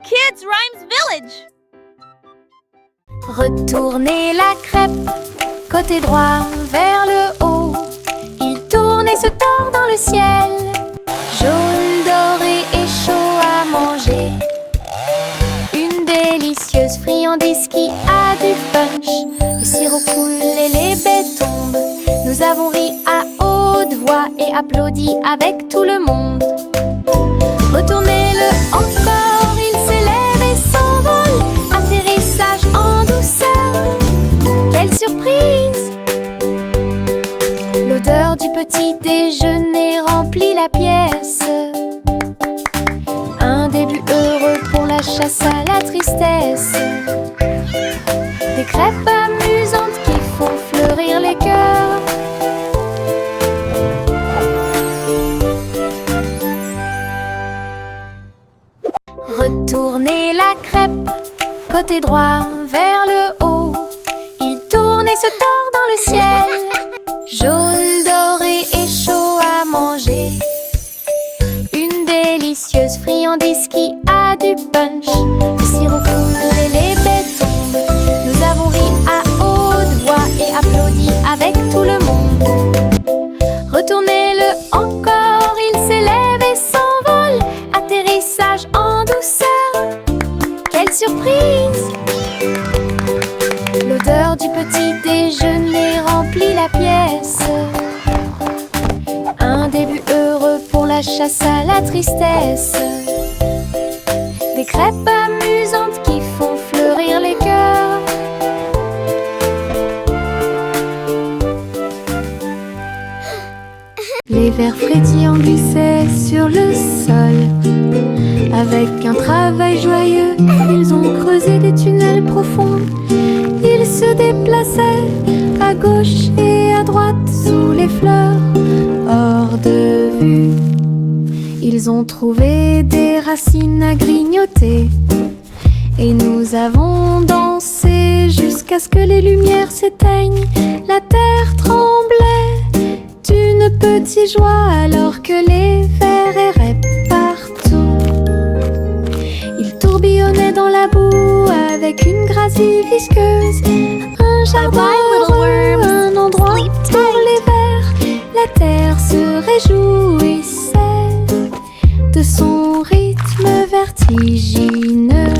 Kids Rhymes Village. Retournez la crêpe, côté droit vers le haut. Il tourne et se tord dans le ciel. Jaune, doré et chaud à manger. Une délicieuse friandise qui a du punch. Le sirop coule et les baies tombent. Nous avons ri à haute voix et applaudi avec tout le monde. Retournez-le encore, il s'élève et s'envole. Atterrissage en douceur, quelle surprise! L'odeur du petit déjeuner remplit la pièce. Un début heureux pour la chasse à la tristesse. Des crêpes amusantes qui font fleurir les cœurs. Retournez la crêpe, côté droit vers le haut. Il tourne et se tord dans le ciel. Jaune, doré et chaud à manger. Une délicieuse friandise qui a du punch. Le sirop coule et les baies tombent. Nous avons ri à haute voix et applaudi avec tout le monde. Retournez-le encore, il s'élève et s'envole. Atterrissage en douceur, quelle surprise! L'odeur du petit déjeuner remplit la pièce. Un début heureux pour la chasse à la tristesse. Des crêpes amusantes qui font fleurir les cœurs. Les vers frétillants glissaient sur le sol. Avec un travail joyeux, ils ont creusé des tunnels profonds. Ils se déplaçaient à gauche et à droite sous les fleurs, hors de vue. Ils ont trouvé des racines à grignoter. Et nous avons dansé jusqu'à ce que les lumières s'éteignent. La terre tremblait d'une petite joie alors que les vers erraient partout. Ils tourbillonnaient dans la boue avec une gracie visqueuse. Un jardin heureux, un endroit pour les vers. La terre se réjouissait de son rythme vertigineux.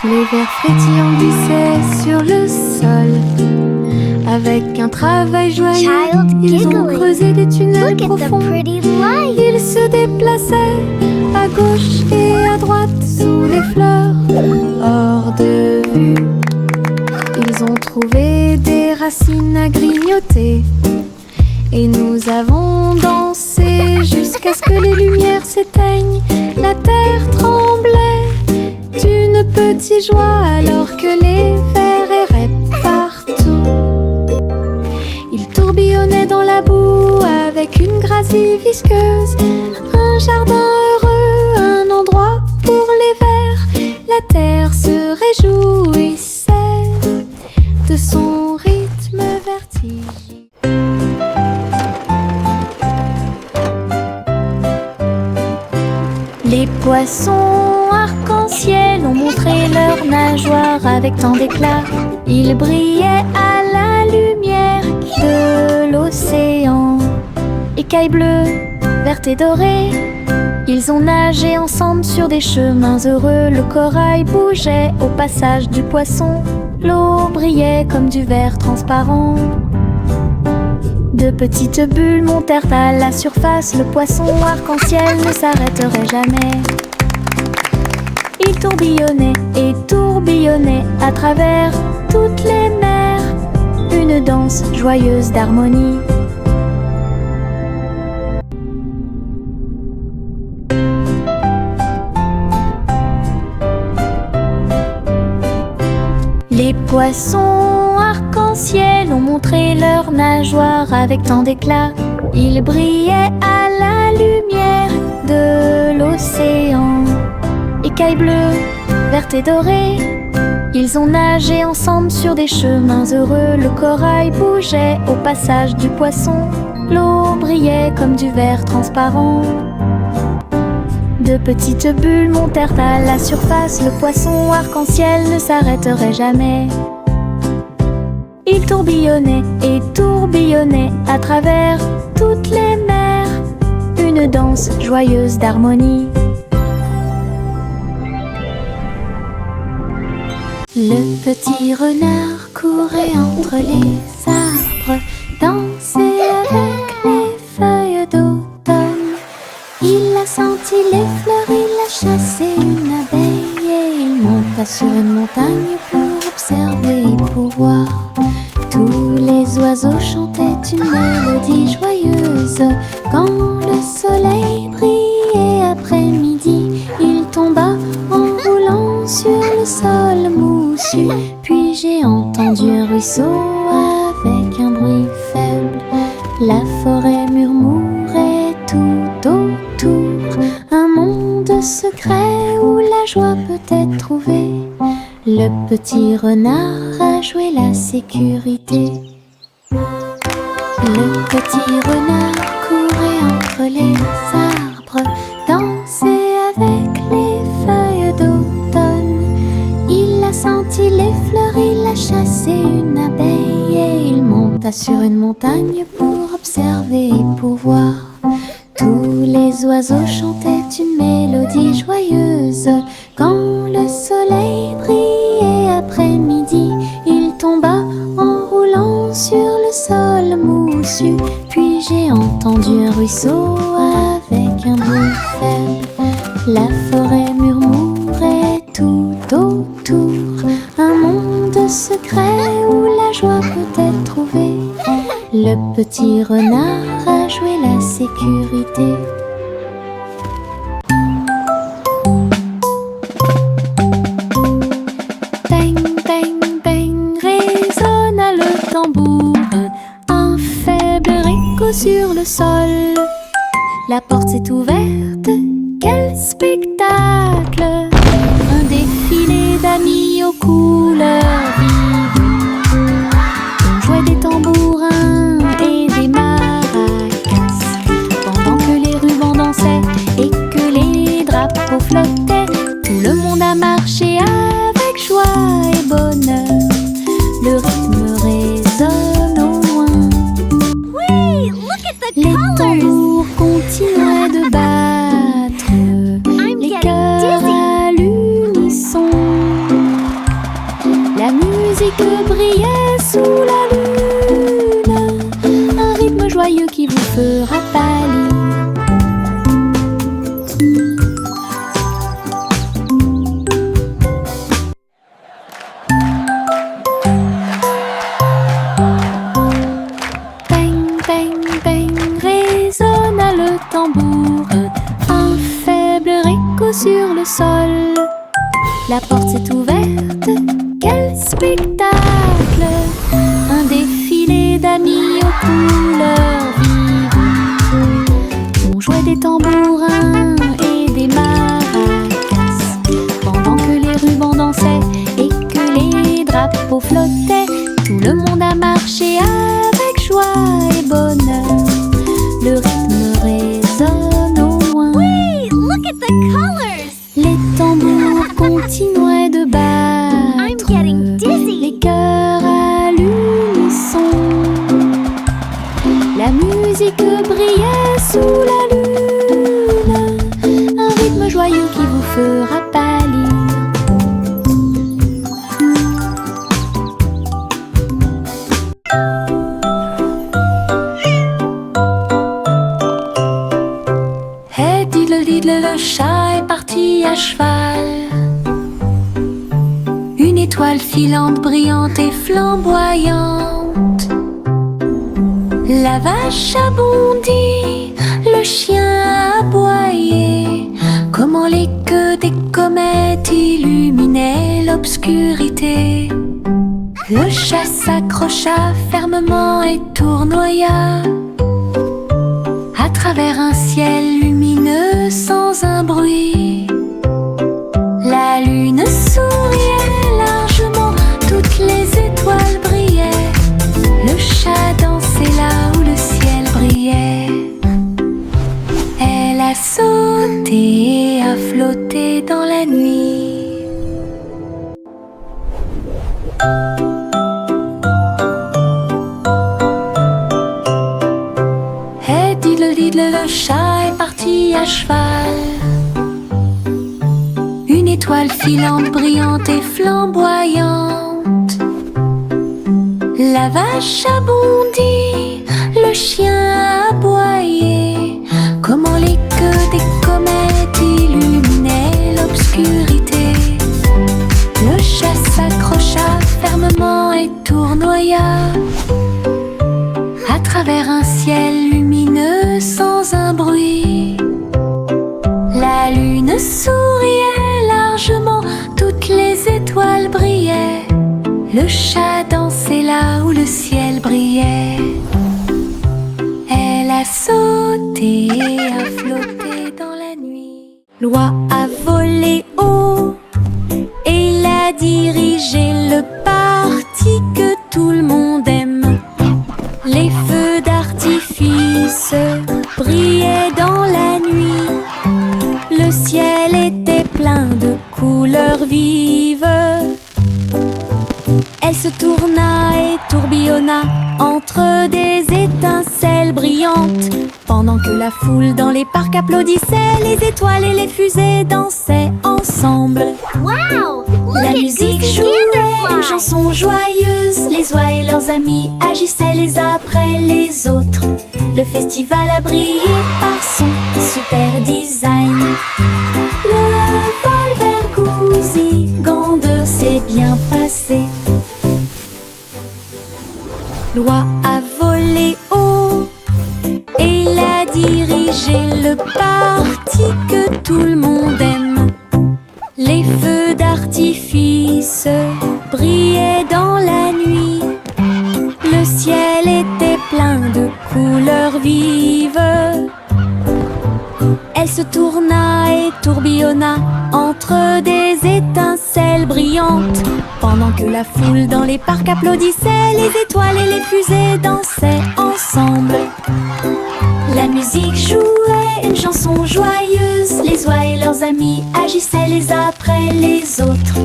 Les vers frétillants glissaient sur le sol. Avec un travail joyeux, ils ont creusé des tunnels profonds. Ils se déplaçaient à gauche et à droite sous les fleurs, hors de vue. Ils ont trouvé des racines à grignoter. Et nous avons dansé jusqu'à ce que les lumières s'éteignent. La terre tremblait d'une petite joie alors que les vers erraient partout. Ils tourbillonnaient dans la boue avec une gracie visqueuse. Un jardin heureux, un endroit pour les vers. La terre se réjouissait de son rythme vertigineux. Les poissons arc-en-ciel ont montré leurs nageoires avec tant d'éclat. Ils brillaient à la lumière de l'océan. Écailles bleues, vertes et dorées, ils ont nagé ensemble sur des chemins heureux. Le corail bougeait au passage du poisson. L'eau brillait comme du verre transparent. De petites bulles montèrent à la surface. Le poisson arc-en-ciel ne s'arrêterait jamais. Il tourbillonnait et tourbillonnait à travers toutes les mers. Une danse joyeuse d'harmonie. Les poissons arc-en-ciel ont montré leurs nageoires avec tant d'éclat. Ils brillaient à la lumière de l'océan. Écailles bleues, vertes et dorées, ils ont nagé ensemble sur des chemins heureux. Le corail bougeait au passage du poisson. L'eau brillait comme du verre transparent. De petites bulles montèrent à la surface. Le poisson arc-en-ciel ne s'arrêterait jamais. Il tourbillonnait et tourbillonnait à travers toutes les mers, une danse joyeuse d'harmonie. Le petit renard courait entre les arbres, dansait avec les feuilles d'automne. Il a senti les fleurs, il a chassé une abeille et il monta sur une montagne pour observer et pour voir. Tous les oiseaux chantaient une mélodie joyeuse. Quand le soleil brillait après-midi, il tomba en roulant sur le sol moussu. Puis j'ai entendu un ruisseau avec un bruit faible. La forêt murmurait tout autour, un monde secret où la joie peut être trouvée. Le petit renard a joué la sécurité. Le petit renard courait entre les arbres, dansait avec les feuilles d'automne. Il a senti les fleurs, il a chassé une abeille et il monta sur une montagne pour observer et pour voir. Tous les oiseaux chantaient une mélodie joyeuse. Quand le soleil brillait après-midi, il tomba en roulant sur le sol moussu. Puis j'ai entendu un ruisseau avec un bruit faible. La forêt murmurait tout autour, un monde secret où la joie peut être trouvée. Le petit renard a joué la sécurité. Bang, bang, bang, résonna le tambour. Un faible écho sur le sol. La porte s'est ouverte, quel spectacle! Un défilé d'amis aux couleurs vives. On jouait des tambourins et des maracas, pendant que les rubans dansaient et que les drapeaux flottaient. Tout le monde a marché avec joie et bonheur. Le rythme résonne au loin. Wait, look at the Les colors! tambours continuaient de battre, les getting cœurs dizzy. à l'unisson. La musique brillait sous la lune, un rythme joyeux qui vous fera pâlir. Bang, bang, bang, résonna le tambour. Un faible écho sur le sol. La porte s'est ouverte, quel spectacle! Un défilé d'amis aux couleurs vives. On jouait des tambourins et des maracas, pendant que les rubans dansaient et que les drapeaux flottaient. Tout le monde a marché avec joie et bonheur. Le rythme résonne au loin. Wait, look at the colors! Les tambours continuaient de battre. I'm getting dizzy. Les cœurs à l'unisson. La musique brillait sous la lune, un rythme joyeux qui vous fera pâlir. Hey diddle diddle, le chat est parti à cheval. Une étoile filante, brillante et flamboyante. La vache a bondi, le chien a aboyé. Comment les queues des comètes illuminaient l'obscurité. Le chat s'accrocha fermement et tournoya à travers un ciel lumineux sans un bruit. La lune souriait largement, toutes les étoiles brillaient. Le chat dansait là où le ciel brillait. Elle a sauté sauter et à flotter dans la nuit. Et diddle-diddle, le chat est parti à cheval. Une étoile filante, brillante et flamboyante. La vache a bondi, le chien a aboyé. Comment les queues des comètes illuminaient l'obscurité. Le chat s'accrocha fermement et tournoya à travers un ciel lumineux sans un bruit. La lune souriait largement, toutes les étoiles brillaient. Le chat dansait là où le ciel brillait. Elle a sauté et a flotté dans la nuit. L'oie a volé haut et il a dirigé le parti que tout le monde aime. Les feux d'artifice brillaient dans la nuit. Le ciel était plein de couleurs vives. Elle se tourna et tourbillonna entre des étincelles brillantes. Pendant que la foule dans les parcs applaudissait, les étoiles et les fusées dansaient ensemble. Wow! La Look at musique these jouait une butterflies. chanson joyeuse. Les oies et leurs amis agissaient les uns après les autres. Le festival a brillé par son super design. Le vol vers Goosey-Gander s'est bien passé. L'oie a volé haut et il a dirigé le parti que tout le monde aime. Les feux d'artifice brillaient dans la nuit. Le ciel était plein de couleurs vives. Elle se tourna et tourbillonna entre des étincelles brillantes. Pendant que la foule dans les parcs applaudissait, les étoiles et les fusées dansaient ensemble. La musique jouait une chanson joyeuse. Les oies et leurs amis agissaient les uns après les autres.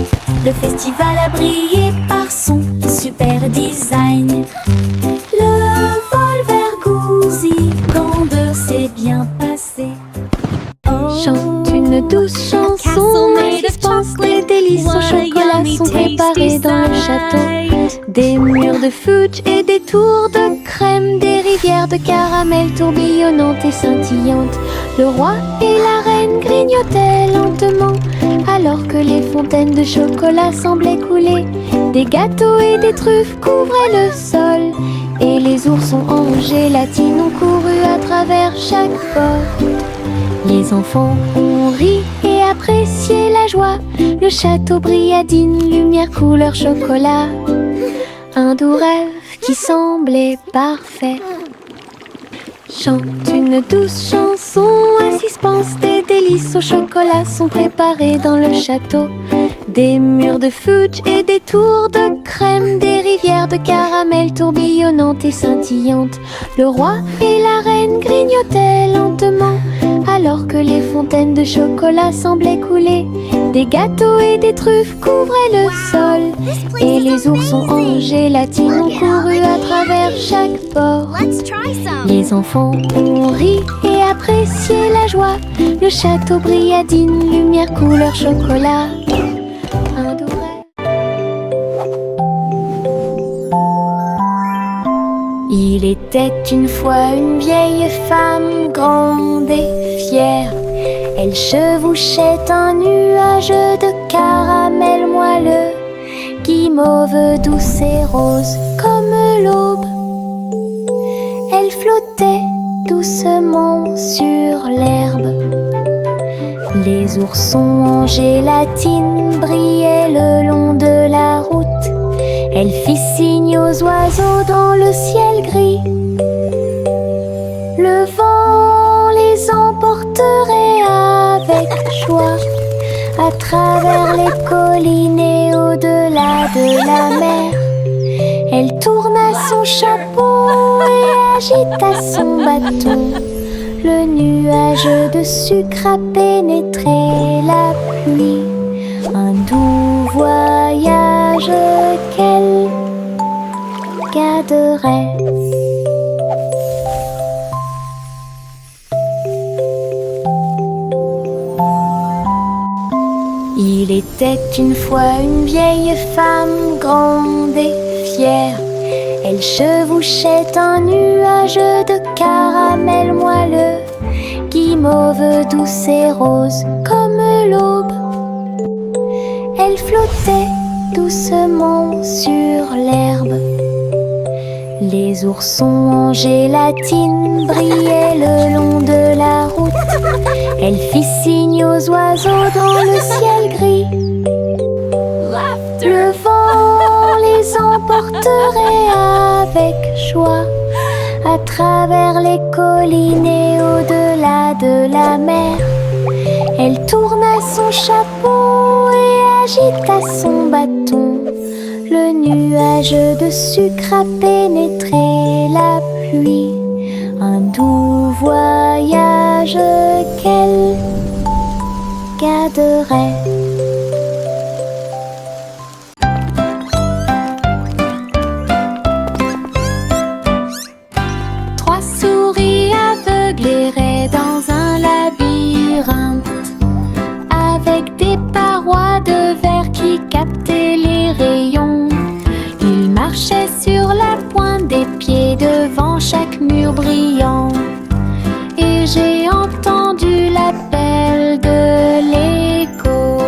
Le festival a brillé par son super design. Le vol vers Goosey-Gander s'est bien passé. Chante une douce chanson en suspense. Des délices au chocolat sont préparés dans le château. Des murs de fudge et des tours de crème. Des rivières de caramel tourbillonnantes et scintillantes. Le roi et la reine grignotaient lentement alors que les fontaines de chocolat semblaient couler. Des gâteaux et des truffes couvraient le sol. Et les oursons en gélatine ont couru à travers chaque porte. Les enfants ont ri et apprécié la joie. Le château brilla d'une lumière couleur chocolat. Un doux rêve qui semblait parfait. Chante une douce chanson à suspense. Des délices au chocolat sont préparés dans le château. Des murs de fudge et des tours de crème. Des rivières de caramel tourbillonnantes et scintillantes. Le roi et la reine grignotaient lentement alors que les fontaines de chocolat semblaient couler. Des gâteaux et des truffes couvraient le sol. Et les oursons en gélatine ont couru à travers chaque porte. Let's try some. Les enfants ont ri et apprécié la joie. Le château brilla d'une lumière couleur chocolat. Un doux rêve. Il était une fois une vieille femme grande et fière. Elle chevauchait un nuage de caramel moelleux, guimauve douce et rose comme l'aube. Elle flottait doucement sur l'herbe. Les oursons en gélatine brillaient le long de la route. Elle fit signe aux oiseaux dans le ciel gris. Le vent les emporterait avec joie à travers les collines et au-delà de la mer. Elle tourna son chapeau et agita son bâton. Le nuage de sucre a pénétré la pluie. Un doux voyage qu'elle garderait. Il était une fois une vieille femme grande et fière. Elle chevauchait un nuage de caramel moelleux, guimauve douce et rose comme l'aube. Elle flottait doucement sur l'herbe. Les oursons en gélatine brillaient le long de la route. Elle fit signe aux oiseaux dans le ciel gris. Le vent les emporterait avec joie à travers les collines et au-delà de la mer. Elle tourna son chapeau et agita son bâton. Le nuage de sucre a pénétré la pluie. Un doux voyage qu'elle garderait. Trois souris aveugles erraient dans un labyrinthe, avec des parois de verre qui captaient les rayons. Ils marchaient sur la pointe des pieds devant chaque mur brillant. Et j'ai entendu l'appel de l'écho.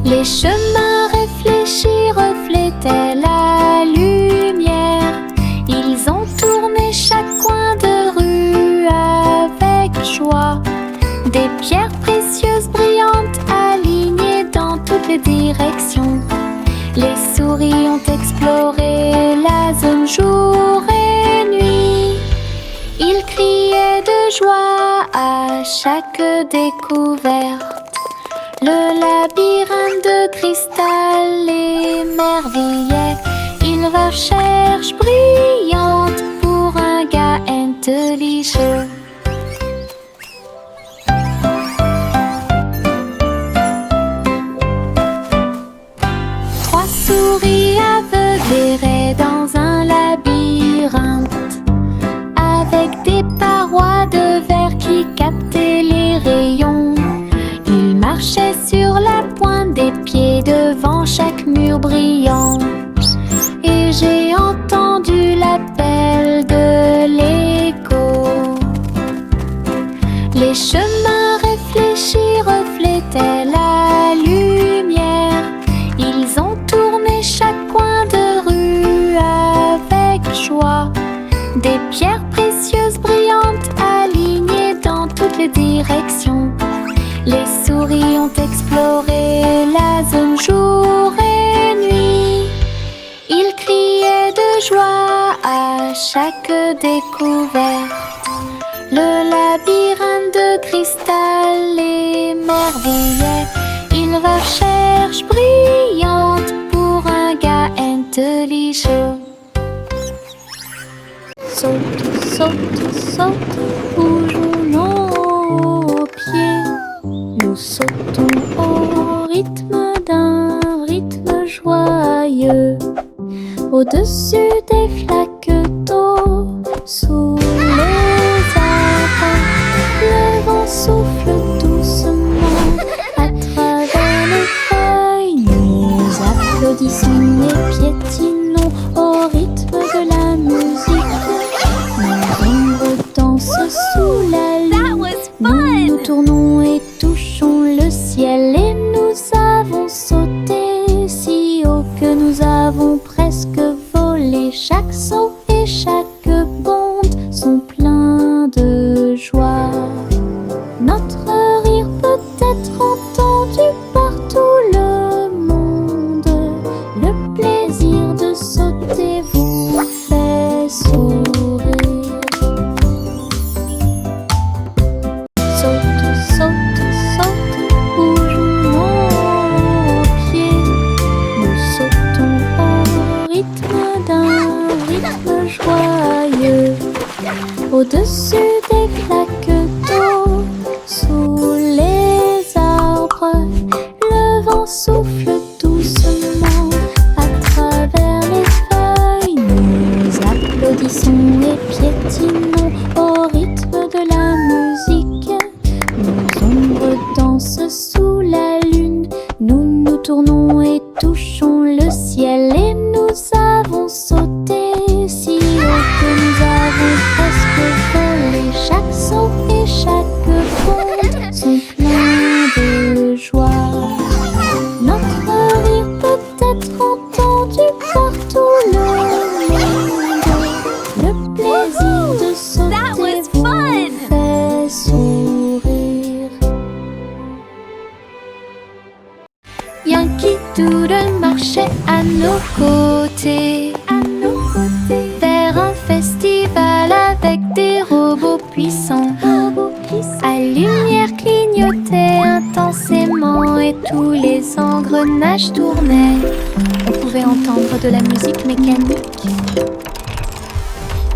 Les chemins réfléchis reflétaient la lumière. Ils ont tourné chaque coin de rue avec joie. Des pierres précieuses brillantes alignées dans toutes les directions. Les souris ont exploré la zone jour et nuit. Ils criaient de joie à chaque découverte. Le labyrinthe de cristal émerveillait. Une recherche brillante pour un gars intelligent. Trois souris aveugles erraient dans un labyrinthe, avec des parois de verre qui captaient les rayons. Ils marchaient sur la pointe des pieds devant chaque mur brillant. Et j'ai entendu l'appel de l'écho. Les chemins réfléchis reflétaient la lumière. Ils ont tourné chaque coin de rue avec joie. Des pierres précieuses brillantes alignées dans toutes les directions. Les souris ont exploré la zone jour et nuit. Ils criaient de joie à chaque découverte. Le labyrinthe de cristal émerveillait. Une recherche brillante pour un gars intelligent. Saute, saute, saute, bougeons nos pieds. Nous sautons au rythme d'un rythme joyeux. Au-dessus des flaques d'eau, sous les arbres, le vent souffle doucement à travers les feuilles. Nous applaudissons et piétinons au rythme de la musique. Nos ombres dansent sous la lune. Nous nous tournons et touchons le ciel. Et nous avons sauté si haut que nous avons presque volé. Chaque saut et chaque bonde sont pleins de joie. Notre rire peut être entendu par tout le monde. Le plaisir de sauter vous fait sourire. Saute, saute, saute, bougeons nos pieds. Nous sautons au rythme d'un rythme joyeux. Au-dessus nos côtés, vers un festival avec des robots puissants. À lumière clignotait intensément et tous les engrenages tournaient. On pouvait entendre de la musique mécanique.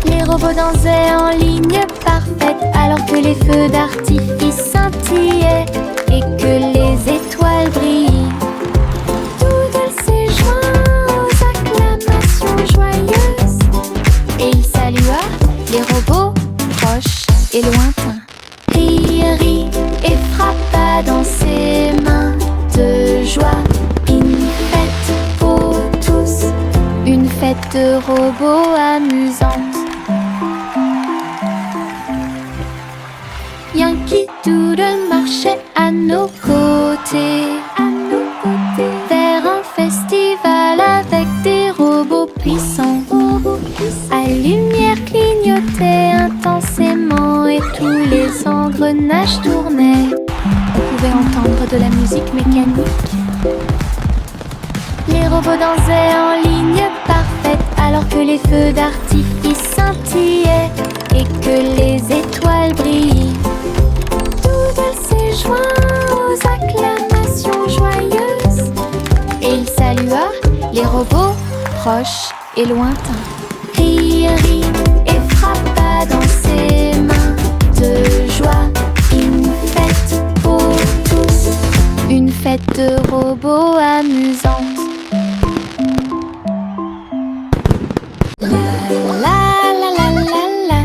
Les robots dansaient en ligne parfaite alors que les feux d'artifice scintillaient et que les étoiles brillaient. Doodle s'est joint aux acclamations joyeuses et il salua les robots proches et lointains. Rit et frappa dans ses mains de joie. Une fête pour tous, une fête de robots amusante. Yankee Doodle marchait à nos côtés, vers un festival avec des robots puissants. À lumière clignotait intensément et tous les engrenages tournaient. On pouvait entendre de la musique mécanique. Les robots dansaient en ligne parfaite alors que les feux d'artifice scintillaient et que les étoiles brillaient. Doodle s'est joint aux acclamations joyeuses et il salua les robots proches et lointains. Rit et frappa dans ses mains de joie. Une fête pour tous, une fête de robots amusante. La la la la la la,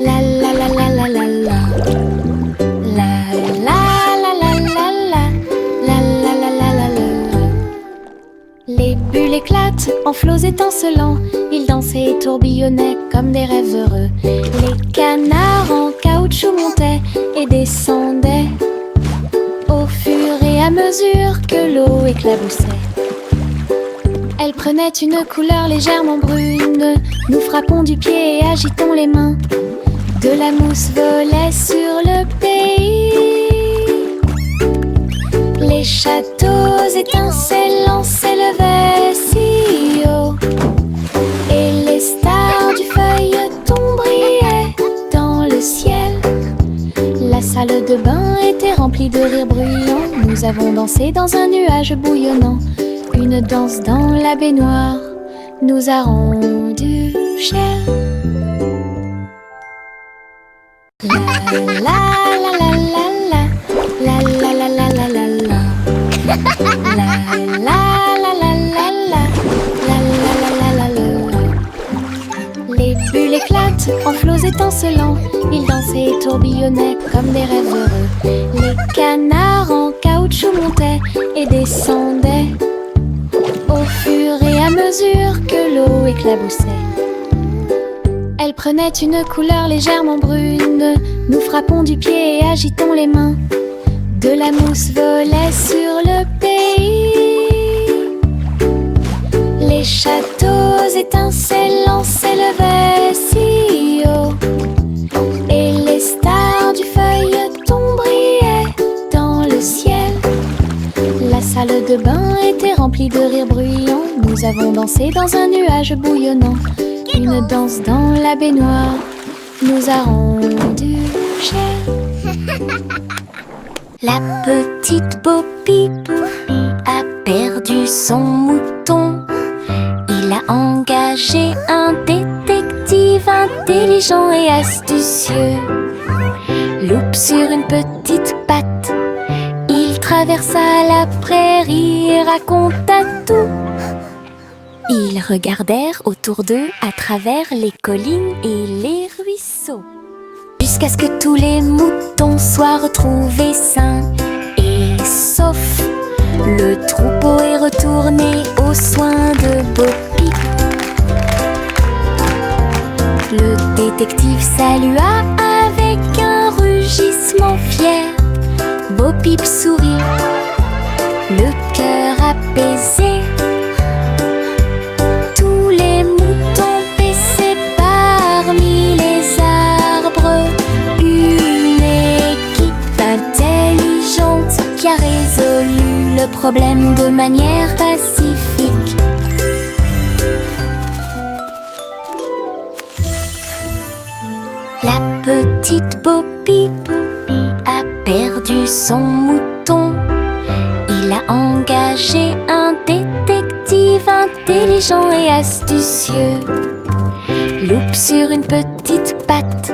la la la la la la la. La la la la la la, la la la la la la. Les bulles éclatent en flots étincelants. Ils dansaient et tourbillonnaient comme des rêves heureux. Les canards en caoutchouc montaient et descendaient au fur et à mesure que l'eau éclaboussait. Elle prenait une couleur légèrement brune. Nous frappons du pied et agitons les mains. De la mousse volait sur le pays. Les châteaux étincelants s'élevaient si haut et les stars du feuilleton brillaient dans le ciel. La salle de bain était remplie de rires bruyants. Nous avons dansé dans un nuage bouillonnant. Une danse dans la baignoire nous a rendu cher. La la la la la la, la la la la la la la. La la la la la la, la la la la la la. Les bulles éclatent en flots étincelants. Ils dansaient et tourbillonnaient comme des rêves heureux. Les canards en caoutchouc montaient et descendaient au fur et à mesure que l'eau éclaboussait. Elle prenait une couleur légèrement brune. Nous frappons du pied et agitons les mains. De la mousse volait sur le pays. Les châteaux étincelants s'élevaient si haut et les stars du feuilleton brillaient dans le ciel. La salle de bain était remplie de rires bruyants. Nous avons dansé dans un nuage bouillonnant. Une danse dans la baignoire nous a rendu cher. La petite Bo Peep a perdu son mouton. Il a engagé un détective intelligent et astucieux. Loupe sur une petite patte, il traversa la prairie et raconta tout. Ils regardèrent autour d'eux à travers les collines et les ruisseaux, jusqu'à ce que tous les moutons soient retrouvés sains et saufs. Le troupeau est retourné aux soins de Bo Peep. Le détective salua avec un rugissement fier. Bo Peep sourit, le cœur apaisé. Tous les moutons paissaient parmi les arbres. Une équipe intelligente qui a résolu le problème de manière pacifique. Petite Bobby a perdu son mouton. Il a engagé un détective intelligent et astucieux. Loup sur une petite patte,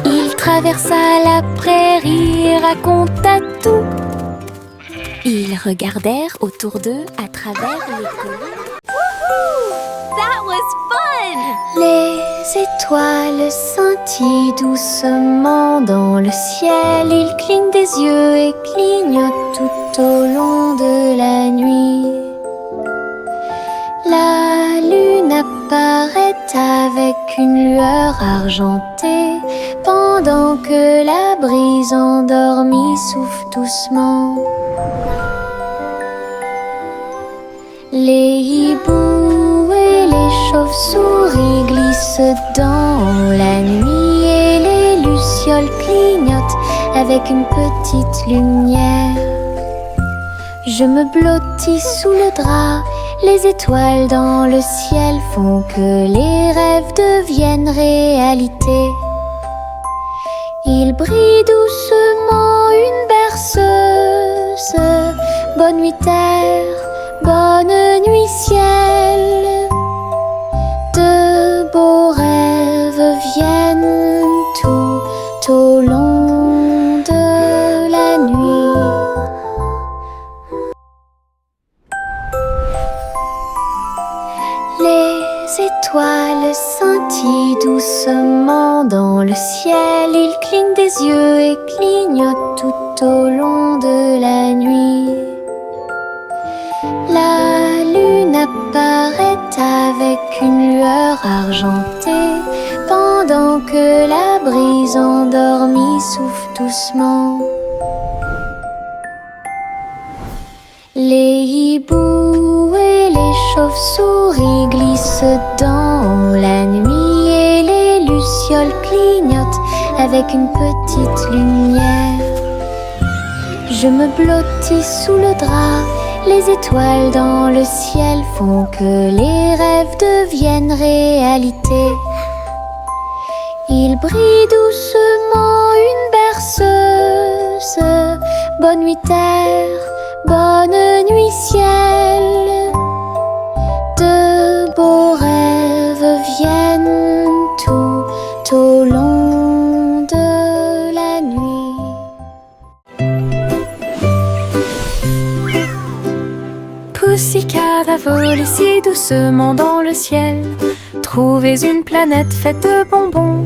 il traversa la prairie et raconta tout. Ils regardèrent autour d'eux à travers les collines. That was fun! Les étoiles scintillent doucement dans le ciel. Ils clignent des yeux et clignotent tout au long de la nuit. La lune apparaît avec une lueur argentée, pendant que la brise endormie souffle doucement. Les hiboux et les chauves-souris glissent dans la nuit et les lucioles clignotent avec une petite lumière. Je me blottis sous le drap, les étoiles dans le ciel font que les rêves deviennent réalité. Il brille doucement une berceuse. Bonne nuit terre, bonne nuit ciel. De beaux rêves viennent tout au long de la nuit. Les étoiles scintillent doucement dans le ciel. Ils clignent des yeux et clignotent tout au long de la nuit. La lune apparaît avec une lueur argentée, pendant que la brise endormie souffle doucement. Les hiboux et les chauves-souris glissent dans la nuit et les lucioles clignotent avec une petite lumière. Je me blottis sous le drap, les étoiles dans le ciel font que les rêves deviennent réalité. Il brille doucement une berceuse. Bonne nuit terre, bonne nuit ciel. De beaux rêves viennent tout au long de la nuit. Pussycat a volé si doucement dans le ciel. Trouvez une planète faite de bonbons.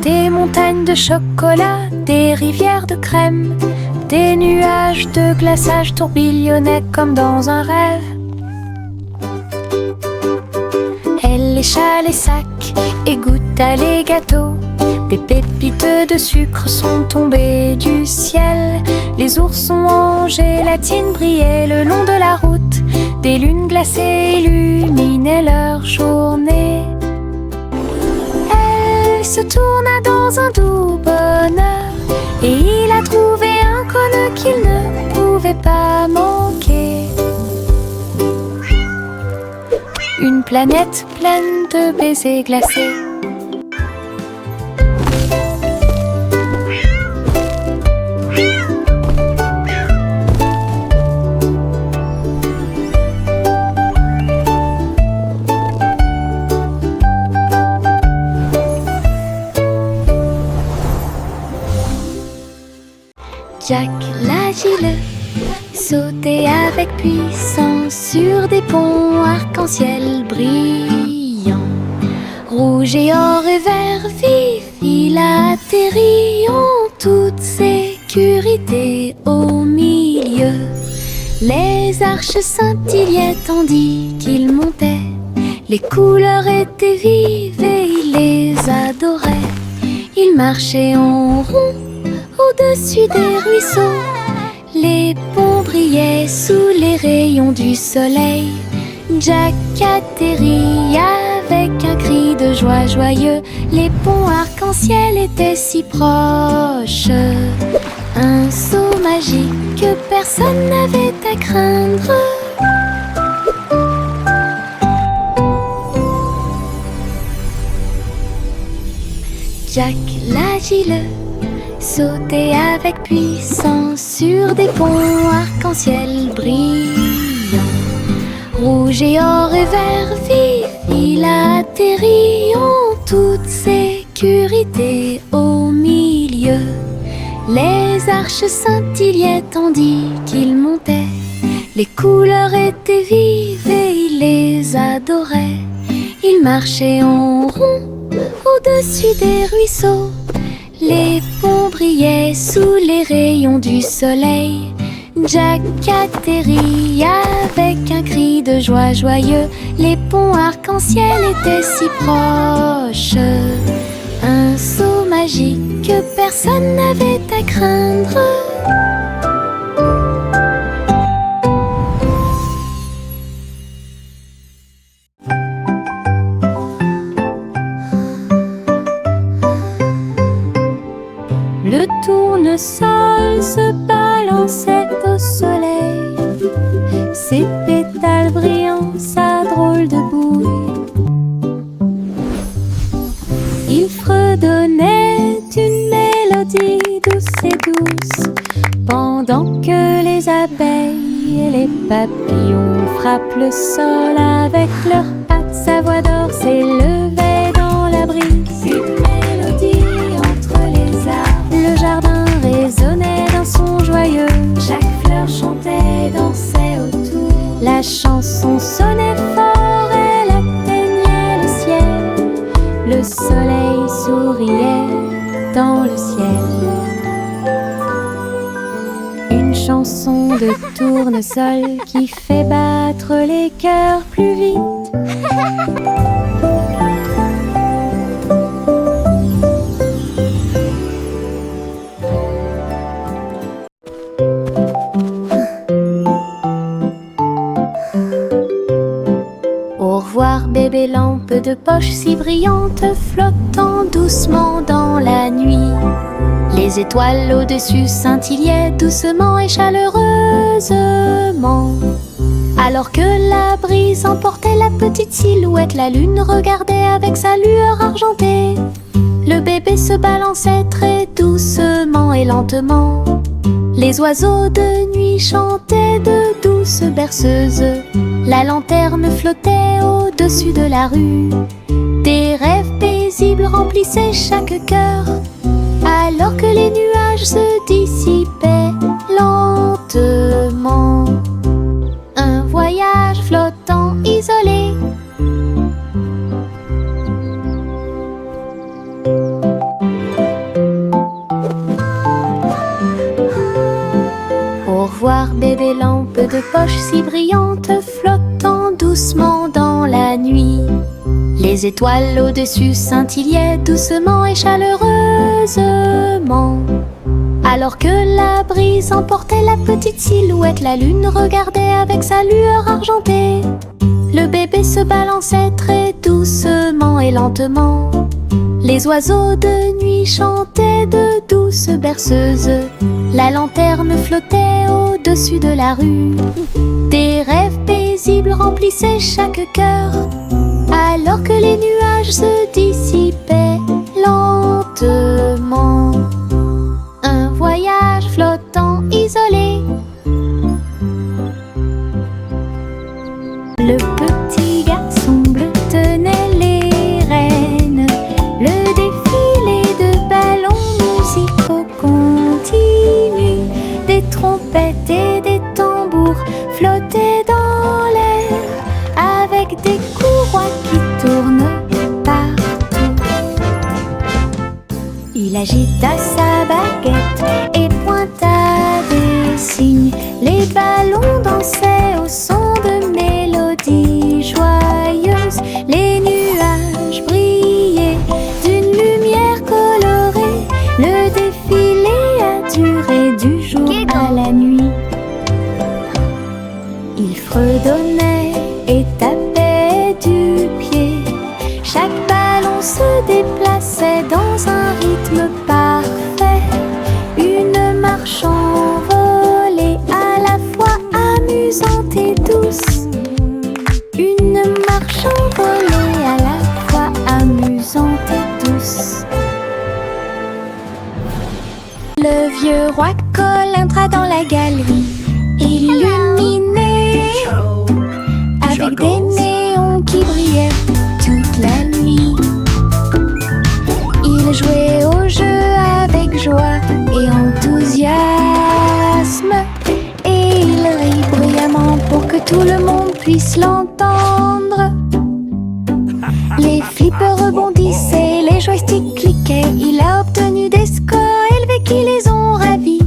Des montagnes de chocolat, des rivières de crème, des nuages de glaçage tourbillonnaient comme dans un rêve. Elle lécha les sacs et goûta les gâteaux. Des pépites de sucre sont tombées du ciel. Les oursons en gélatine brillaient le long de la route. Des lunes glacées illuminaient leur journée. Elle se tourna dans un doux bonheur et il a trouvé un cône qu'il ne pouvait pas manquer. Une planète pleine de baisers glacés. Jack l'agile sautait avec puissance sur des ponts arc-en-ciel brillants. Rouge et or et vert vif, il a atterri en toute sécurité au milieu. Les arches scintillaient tandis qu'il montait. Les couleurs étaient vives et il les adorait. Il marchait en rond au-dessus des ruisseaux. Les ponts brillaient sous les rayons du soleil. Jack atterrit avec un cri de joie joyeux. Les ponts arc-en-ciel étaient si proches. Un saut magique que personne n'avait à craindre. Puis-le sauter avec puissance sur des ponts arc-en-ciel brillants. Rouge et or et vert vif, il atterrit en toute sécurité au milieu. Les arches scintillaient tandis qu'il montait. Les couleurs étaient vives et il les adorait. Il marchait en rond au-dessus des ruisseaux. Les ponts brillaient sous les rayons du soleil. Jack atterrit avec un cri de joie joyeux. Les ponts arc-en-ciel étaient si proches. Un saut magique que personne n'avait à craindre. Le tournesol se balançait au soleil, ses pétales brillants, sa drôle de bouille. Il fredonnait une mélodie douce et douce, pendant que les abeilles et les papillons frappent le sol avec leurs pattes. Sa voix d'or s'élevait dans la brise, une mélodie entre les arbres. Le jardin résonnait d'un son joyeux, chaque fleur chantait, dansait autour. La chanson sonnait fort, elle atteignait le ciel. Le soleil souriait dans le ciel. Une chanson de tournesol qui fait battre les cœurs plus vite. Au revoir bébé lampe de poche si brillante, flottant doucement dans la nuit. Les étoiles au-dessus scintillaient doucement et chaleureusement. Alors que la brise emportait la petite silhouette, la lune regardait avec sa lueur argentée. Le bébé se balançait très doucement et lentement. Les oiseaux de nuit chantaient de douces berceuses. La lanterne flottait au-dessus de la rue. Des rêves paisibles remplissaient chaque cœur, alors que les nuages se dissipaient lentement. Un voyage flottant isolé. Au revoir bébé lampe de poche si brillante, flottant doucement dans la nuit. Les étoiles au-dessus scintillaient doucement et chaleureusement. Alors que la brise emportait la petite silhouette, la lune regardait avec sa lueur argentée. Le bébé se balançait très doucement et lentement. Les oiseaux de nuit chantaient de douces berceuses. La lanterne flottait au-dessus de la rue. Des rêves paisibles remplissaient chaque cœur, alors que les nuages se dissipaient lentement. Un voyage flottant isolé. Le petit garçon bleu tenait les rênes. Le défilé de ballons musicaux continue. Des trompettes et des tambours flottaient dans l'air, avec des courroies qui tournent partout. Il agita sa baguette et pointa des signes. Les ballons dansaient au son de mélodies joyeuses. Les nuages brillaient d'une lumière colorée. Le défilé a duré du jour à la nuit. Il fredonnait et tapait du pied. Chaque ballon se déplaçait dans un rythme parfait. Une marche envolée, à la fois amusante et douce. Une marche envolée, à la fois amusante et douce. vieux roi Cole entra dans la galerie, illuminé, avec des néons qui brillaient toute la nuit. Il jouait au jeu avec joie et enthousiasme, et il rit bruyamment pour que tout le monde puisse l'entendre. Les flippers rebondissaient, les joysticks cliquaient. Il a obtenu des scores élevés qui les ont ravis.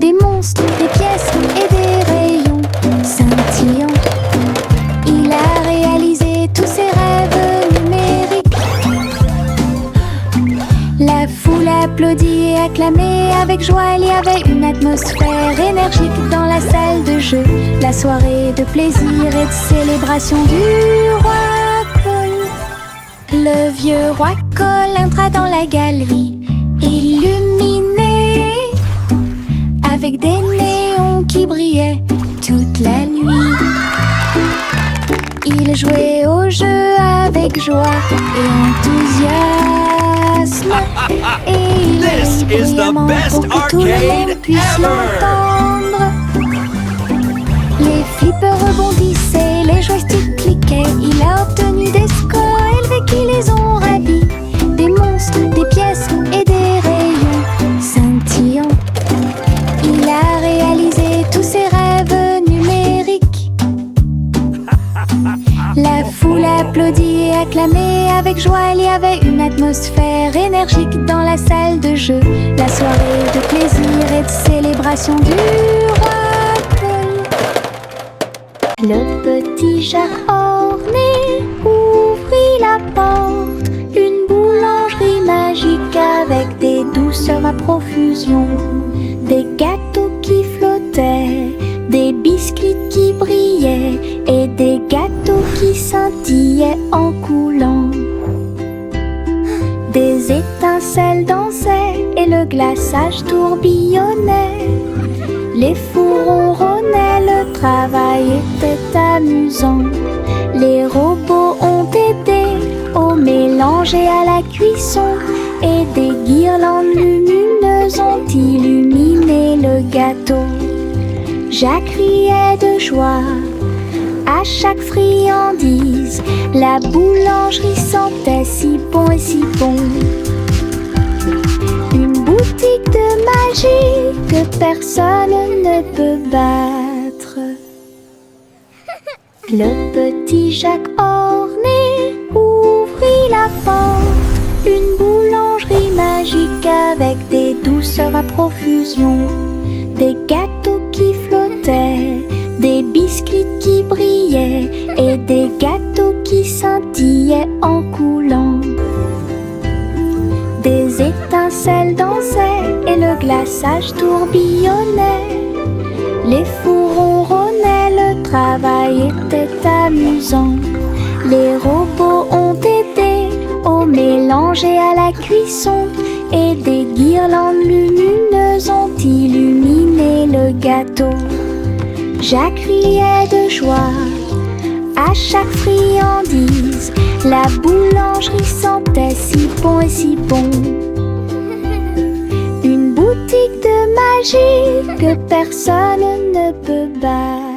Des monstres, des pièces et des rayons scintillants. Il a réalisé tous ses rêves numériques. La foule applaudit et acclamait avec joie. Il y avait une atmosphère énergique dans la salle de jeu. La soirée de plaisir et de célébration du roi Cole. Le vieux roi Cole entra dans la galerie, illuminé, avec des néons qui brillaient toute la nuit. Il jouait au jeu avec joie et enthousiasme, et il rit bruyamment pour que tout le monde puisse l'entendre. Les flippers rebondissaient, les joysticks cliquaient. Il a obtenu des scores élevés qui les ont ravis. Des monstres, des pièces et des rayons scintillants. Il a réalisé tous ses rêves numériques. La foule applaudit et acclamait avec joie. Il y avait une atmosphère énergique dans la salle de jeu. La soirée de plaisir et de célébration du roi Cole. Le petit Jacques orné ouvrit la porte. Une boulangerie magique avec des douceurs à profusion. Des gâteaux qui flottaient, des biscuits qui brillaient et des gâteaux qui scintillaient en coulant. Des étincelles dansaient et le glaçage tourbillonnait. Les fours ronronnaient, le travail était amusant. Les robots ont aidé au mélange et à la cuisson, et des guirlandes lumineuses ont illuminé le gâteau. Jacques riait de joie à chaque friandise. La boulangerie sentait si bon et si bon. Une boutique de magie que personne ne peut battre. Le petit Jacques orné ouvrit la porte. Une boulangerie magique avec des douceurs à profusion. Des gâteaux qui flottaient, des biscuits qui brillaient et des gâteaux qui scintillaient en coulant. Des étincelles dansaient et le glaçage tourbillonnait. Les fours ronronnaient, le travail était amusant. Les robots ont aidé au mélange et à la cuisson, et des guirlandes lumineuses ont illuminé le gâteau. Jacques riait de joie à chaque friandise. La boulangerie sentait si bon et si bon. Une boutique de magie que personne ne peut battre.